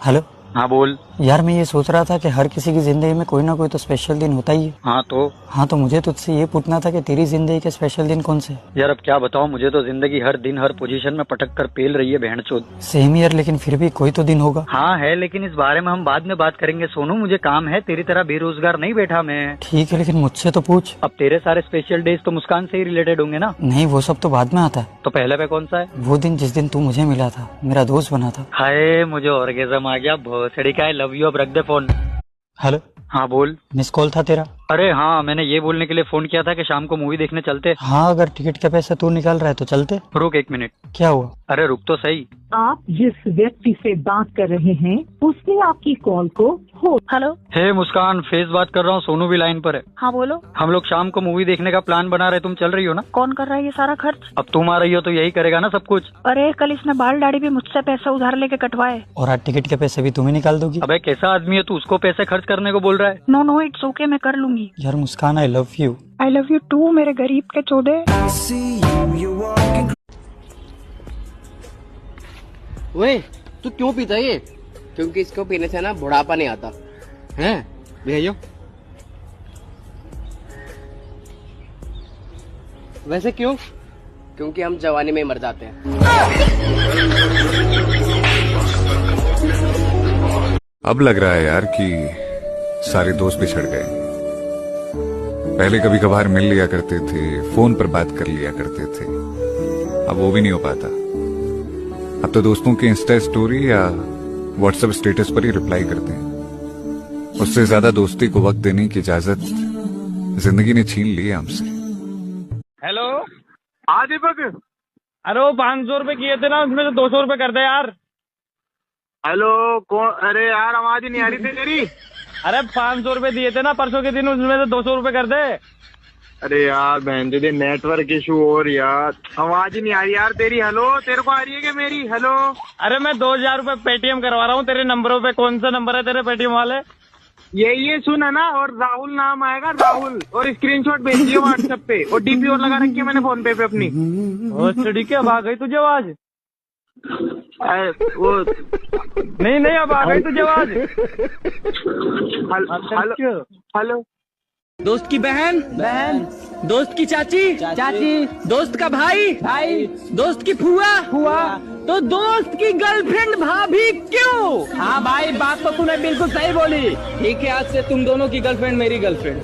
Hello. हाँ बोल। यार मैं ये सोच रहा था कि हर किसी की जिंदगी में कोई ना कोई तो स्पेशल दिन होता ही है। हाँ तो मुझे तुझसे ये पूछना था कि तेरी जिंदगी के स्पेशल दिन कौन से? यार अब क्या बताऊँ, मुझे तो जिंदगी हर दिन हर पोजीशन में पटक कर पेल रही है बहनचोद। सेम ईयर, लेकिन फिर भी कोई तो दिन होगा। हाँ है, लेकिन इस बारे में हम बाद में बात करेंगे सोनू। मुझे काम है, तेरी तरह बेरोजगार नहीं बैठा मैं। ठीक है, लेकिन मुझसे तो पूछ। अब तेरे सारे स्पेशल डेज तो मुस्कान से ही रिलेटेड होंगे ना? नहीं, वो सब तो बाद में आता है। तो पहले पे कौन सा है? वो दिन जिस दिन तू मुझे मिला था, मेरा दोस्त बना था। हाय मुझे ऑर्गेज़म आ गया, भोसड़ी का। आई लव यू। अब रख दे फोन। हेलो। हाँ बोल। मिस कॉल था तेरा? अरे हाँ, मैंने ये बोलने के लिए फोन किया था कि शाम को मूवी देखने चलते। हाँ, अगर टिकट के पैसे तू निकाल रहा है तो चलते। रुक 1 मिनट। क्या हुआ? अरे रुक तो सही। आप जिस व्यक्ति से बात कर रहे हैं उसने आपकी कॉल को हो। हेलो। हे मुस्कान, फेस बात कर रहा हूँ, सोनू भी लाइन पर है। हाँ बोलो। हम लोग शाम को मूवी देखने का प्लान बना रहे, तुम चल रही हो ना? कौन कर रहा है ये सारा खर्च? अब तुम आ रही हो तो यही करेगा ना सब कुछ। अरे कल इसने बाल दाढ़ी भी मुझसे पैसे उधार लेके कटवाए। और आज टिकट के पैसे भी तुम ही निकाल दोगी? अबे कैसा आदमी है तू, उसको पैसे खर्च करने को बोल रहा है? नो नो, इट्स ओके, मैं कर लूंगी। यार Muskan, I love you. I love you too मेरे गरीब के चौधे। ओए तू क्यों पीता है ये? क्योंकि इसको पीने से ना बुढ़ापा नहीं आता है भैया। वैसे क्यों? क्योंकि हम जवानी में ही मर जाते हैं। अब लग रहा है यार कि सारे दोस्त बिछड़ गए। पहले कभी कभार मिल लिया करते थे, फोन पर बात कर लिया करते थे, अब वो भी नहीं हो पाता। अब तो दोस्तों की इंस्टा स्टोरी या व्हाट्सएप स्टेटस पर ही रिप्लाई करते हैं। उससे ज्यादा दोस्ती को वक्त देने की इजाजत जिंदगी ने छीन ली है हमसे। हेलो। हाँ दीपक। अरे वो 500 रुपए किए थे ना, उसमें से 200 रुपए कर दे यार। हेलो कौन? अरे यार आवाज ही नहीं आ रही थी तेरी। अरे 500 रुपए दिए थे ना परसों के दिन, उसमें से 200 रुपए कर दे। अरे यार बहन दे, नेटवर्क इशू और यार आवाज ही नहीं आ रही यार तेरी। हेलो, तेरे को आ रही है क्या मेरी? हेलो। अरे मैं 2000 रुपए पेटीएम करवा रहा हूँ तेरे नंबरों पे। कौन सा नंबर है तेरे पेटीएम वाले? ये सुन है ना, और राहुल नाम आएगा, राहुल, और स्क्रीनशॉट भेज दियो व्हाट्सएप पे, और डीपी और लगा रखी है मैंने फोन पे अपनी। चिड़ी क्या भाग गई तुझे आवाज? वो नहीं अब आ गई तुझे आवाज। Hello hello. दोस्त की बहन, दोस्त की चाची, दोस्त का भाई, दोस्त की फुआ, तो दोस्त की गर्लफ्रेंड भाभी क्यों? हाँ भाई, बात तो तूने बिल्कुल सही बोली। ठीक है, आज से तुम दोनों की गर्लफ्रेंड मेरी गर्लफ्रेंड।